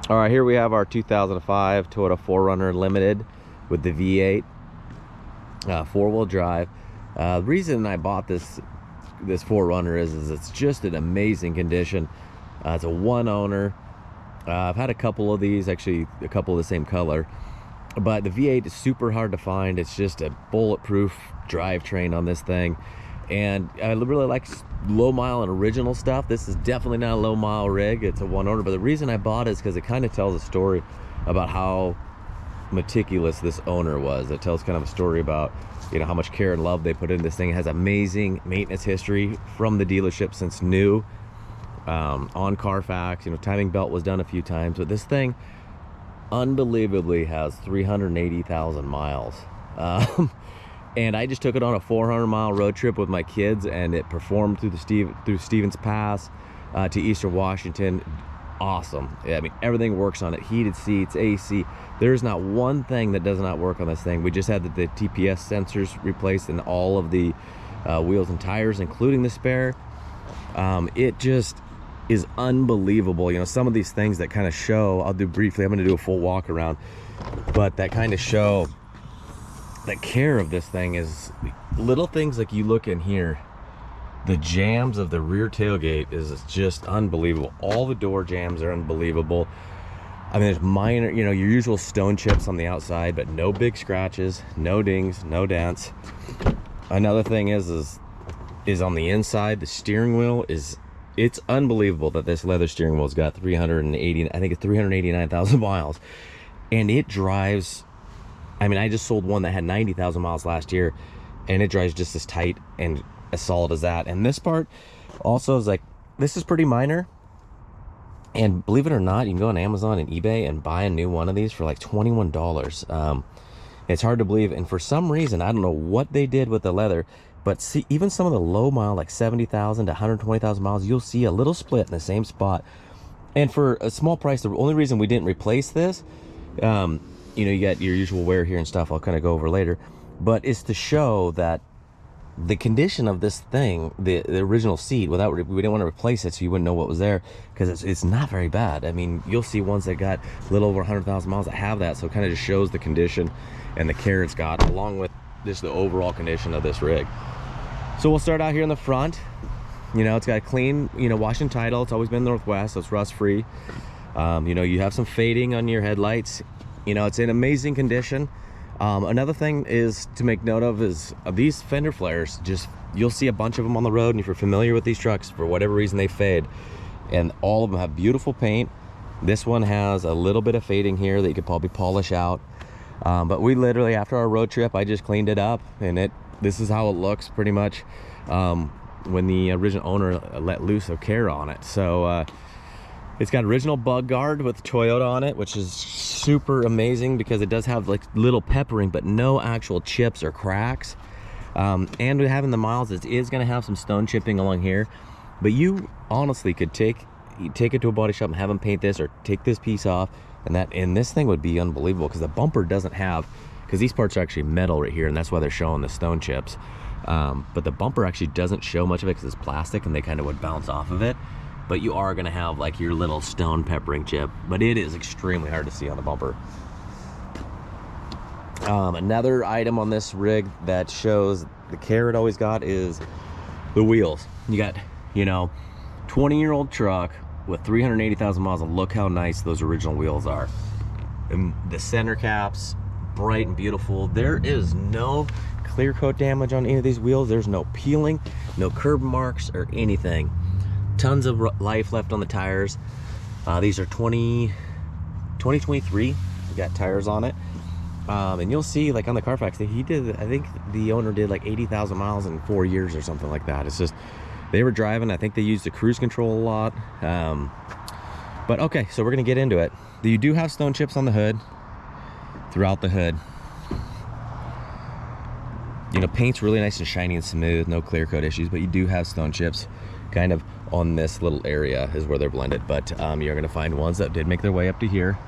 All right, here we have our 2005 Toyota 4Runner Limited with the V8 four-wheel drive. The reason I bought this 4Runner is it's just an amazing condition. It's a one owner. I've had a couple of these, actually a couple of the same color, but the V8 is super hard to find. It's just a bulletproof drivetrain on this thing, and I really like low mile and original stuff. This is definitely not a low mile rig. It's a one owner, but the reason I bought it is because it kind of tells a story about how meticulous this owner was. It tells kind of a story about, you know, how much care and love they put into this thing. It has amazing maintenance history from the dealership since new, on Carfax. You know, timing belt was done a few times, but this thing unbelievably has 380,000 miles. And I just took it on a 400-mile road trip with my kids, and it performed through Stevens Pass to Eastern Washington. Awesome. I mean, everything works on it. Heated seats, AC. There's not one thing that does not work on this thing. We just had the TPS sensors replaced in all of the wheels and tires, including the spare. It just is unbelievable. You know, some of these things that kind of show, I'll do briefly, I'm going to do a full walk around, but that kind of show the care of this thing is little things like you look in here. The jams of the rear tailgate is just unbelievable. All the door jams are unbelievable. I mean, there's minor, you know, your usual stone chips on the outside, but no big scratches, no dings, no dents. Another thing is on the inside, the steering wheel it's unbelievable that this leather steering wheel's got 389,000 miles, and it drives. I mean, I just sold one that had 90,000 miles last year, and it drives just as tight and as solid as that. And this part also is like, this is pretty minor, and believe it or not, you can go on Amazon and eBay and buy a new one of these for like $21. It's hard to believe, and for some reason, I don't know what they did with the leather, but see, even some of the low mile, like 70,000 to 120,000 miles, you'll see a little split in the same spot. And for a small price, the only reason we didn't replace this, you know, you got your usual wear here and stuff, I'll kind of go over later, but it's to show that the condition of this thing, the original seat, we didn't want to replace it so you wouldn't know what was there, because it's not very bad. I mean, you'll see ones that got a little over 100,000 miles that have that, so it kind of just shows the condition and the care it's got, along with just the overall condition of this rig. So we'll start out here in the front. You know, it's got a clean, you know, Washington title. It's always been Northwest, so it's rust free. You know, you have some fading on your headlights. You know, it's in amazing condition. Another thing is to make note of is these fender flares. Just, you'll see a bunch of them on the road, and if you're familiar with these trucks, for whatever reason they fade, and all of them have beautiful paint. This one has a little bit of fading here that you could probably polish out, but we literally, after our road trip, I just cleaned it up, and this is how it looks pretty much when the original owner let loose of care on it. So it's got original bug guard with Toyota on it, which is super amazing because it does have like little peppering, but no actual chips or cracks. And with having the miles, it is going to have some stone chipping along here, but you honestly could take it to a body shop and have them paint this, or take this piece off, and this thing would be unbelievable, because the bumper doesn't have, because these parts are actually metal right here, and that's why they're showing the stone chips. But the bumper actually doesn't show much of it because it's plastic and they kind of would bounce off of it. But you are going to have like your little stone peppering chip, but it is extremely hard to see on the bumper. Another item on this rig that shows the care it always got is the wheels. You got, you know, 20-year-old truck with 380,000 miles, and look how nice those original wheels are. And the center caps, bright and beautiful. There is no clear coat damage on any of these wheels. There's no peeling, no curb marks or anything. Tons of life left on the tires. These are 2023. We got tires on it, and you'll see, like on the Carfax, I think the owner did like 80,000 miles in 4 years or something like that. It's just, they were driving, I think they used the cruise control a lot. But okay, so we're gonna get into it. You do have stone chips on the hood, throughout the hood. You know, paint's really nice and shiny and smooth, no clear coat issues, but you do have stone chips kind of on this little area is where they're blended. But you're gonna find ones that did make their way up to here.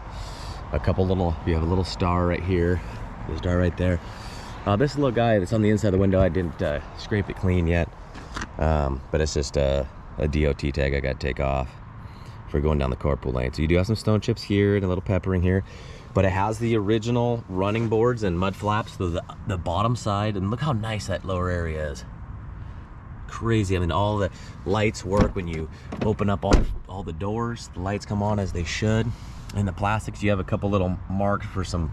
A couple little, you have a little star right here, there's a star right there. This little guy that's on the inside of the window, I didn't scrape it clean yet, but it's just a DOT tag I gotta take off for going down the carpool lane. So you do have some stone chips here and a little peppering here, but it has the original running boards and mud flaps to the bottom side, and look how nice that lower area is. Crazy. I mean, all the lights work when you open up all the doors. The lights come on as they should. In the plastics, you have a couple little marks from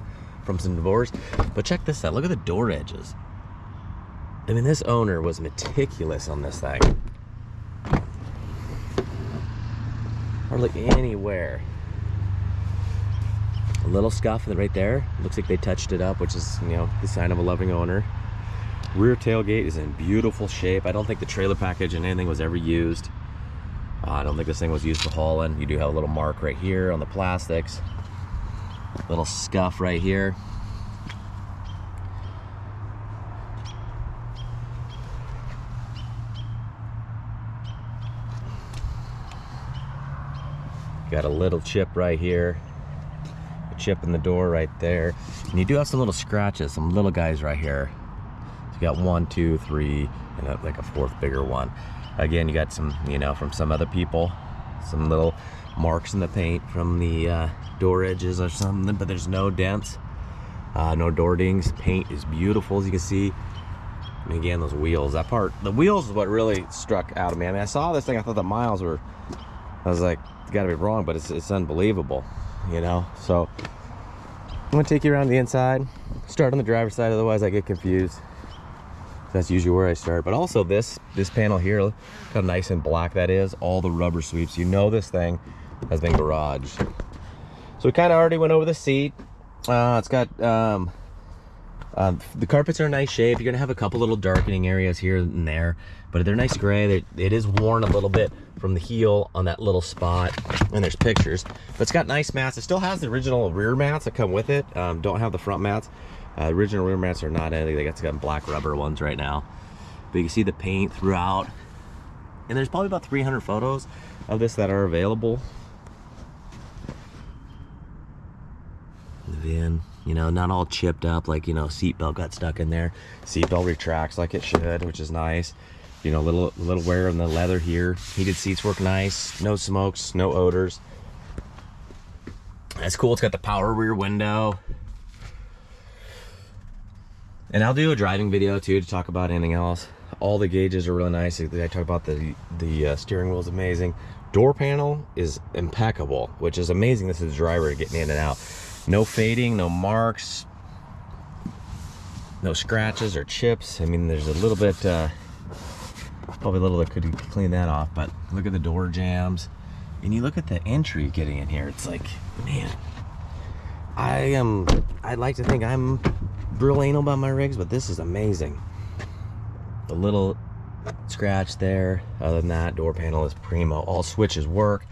some doors, but check this out. Look at the door edges. I mean, this owner was meticulous on this thing. Hardly anywhere. A little scuff right there. Looks like they touched it up, which is, you know, the sign of a loving owner. Rear tailgate is in beautiful shape. I don't think the trailer package and anything was ever used. I don't think this thing was used for hauling. You do have a little mark right here on the plastics. Little scuff right here. Got a little chip right here. A chip in the door right there. And you do have some little scratches, some little guys right here. You got 1, 2, 3, and like a fourth bigger one. Again, you got some, you know, from some other people, some little marks in the paint from the door edges or something, but there's no dents, no door dings. Paint is beautiful, as you can see. And again, those wheels, that part, the wheels is what really struck out of me. I mean, I saw this thing, I thought the miles were, I was like, it's gotta be wrong, but it's unbelievable, you know? So I'm gonna take you around the inside, start on the driver's side, otherwise I get confused. That's usually where I start. But also this panel here, look how nice and black that is. All the rubber sweeps. You know this thing has been garaged. So we kind of already went over the seat. It's got the carpets are in nice shape. You're gonna have a couple little darkening areas here and there, but they're nice gray. It is worn a little bit from the heel on that little spot, and there's pictures. But it's got nice mats. It still has the original rear mats that come with it. Don't have the front mats. Original rear mats are not anything. They got black rubber ones right now, but you can see the paint throughout, and there's probably about 300 photos of this that are available. The van, you know, not all chipped up, like, you know, seatbelt got stuck in there. Seatbelt retracts like it should, which is nice. You know, little wear on the leather here. Heated seats work nice. No smokes, no odors. That's cool. It's got the power rear window. And I'll do a driving video too to talk about anything else. All the gauges are really nice. I talk about the steering wheel is amazing. Door panel is impeccable, which is amazing. This is the driver getting in and out. No fading, no marks, no scratches or chips. I mean, there's a little bit, probably a little that could clean that off, but look at the door jambs. And you look at the entry getting in here, it's like, man, I'd like to think I'm real anal about my rigs, but this is amazing. The little scratch there. Other than that, door panel is primo. All switches work.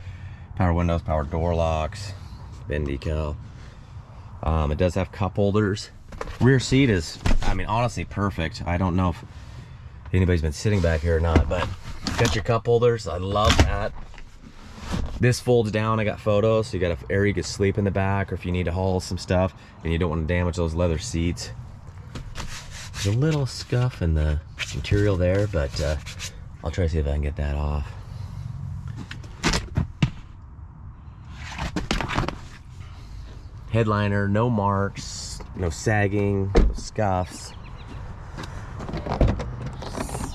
Power windows, power door locks, bin decal. It does have cup holders. Rear seat is, I mean, honestly perfect. I don't know if anybody's been sitting back here or not, but got your cup holders. I love that. This folds down. I got photos, so you got an area you can sleep in the back, or if you need to haul some stuff and you don't want to damage those leather seats. There's a little scuff in the material there, but I'll try to see if I can get that off. Headliner, no marks, no sagging, no scuffs.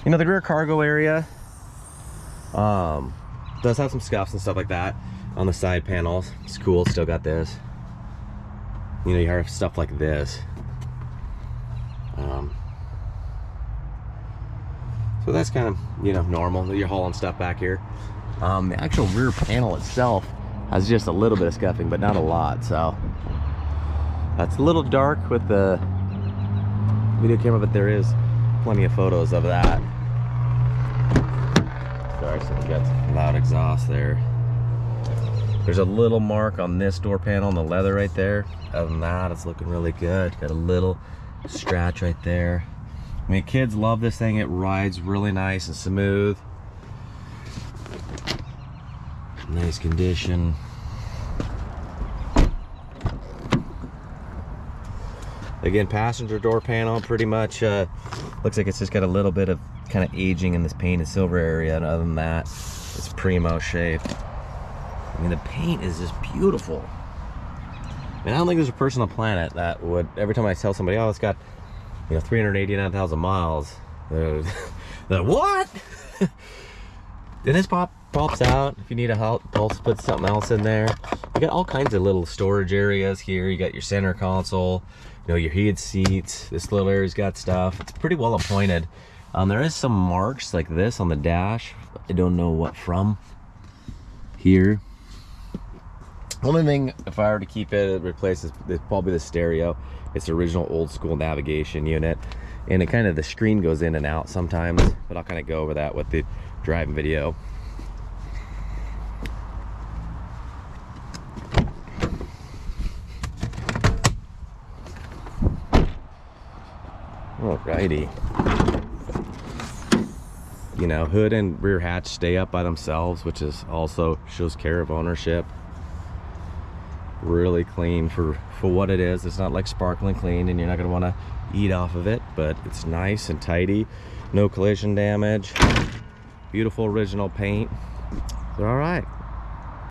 You know, the rear cargo area does have some scuffs and stuff like that on the side panels. It's cool, still got this. You know, you have stuff like this. So that's kind of, you know, normal. You're hauling stuff back here. The actual rear panel itself has just a little bit of scuffing, but not a lot. So that's a little dark with the video camera, but there is plenty of photos of that. Sorry, someone got some loud exhaust there. There's a little mark on this door panel on the leather right there. Other than that, it's looking really good. Got a little scratch right there. I mean, kids love this thing. It rides really nice and smooth. Nice condition. Again, passenger door panel pretty much looks like it's just got a little bit of kind of aging in this painted silver area, and other than that, it's primo shape. I mean, the paint is just beautiful. I mean, I don't think there's a person on the planet that would, every time I tell somebody, oh, it's got, 389,000 miles, they're what? Then this pops out. If you need a help, pulse, put something else in there. You got all kinds of little storage areas here. You got your center console, your heated seats. This little area's got stuff. It's pretty well appointed. There is some marks like this on the dash. I don't know what from. Here. Only thing, if I were to keep it, replace is probably the stereo. It's the original old school navigation unit. And it kind of, the screen goes in and out sometimes, but I'll kind of go over that with the driving video. Alrighty. Hood and rear hatch stay up by themselves, which is also shows care of ownership. Really clean for what it is. It's not like sparkling clean, and you're not going to want to eat off of it, but it's nice and tidy. No collision damage. Beautiful original paint. All right.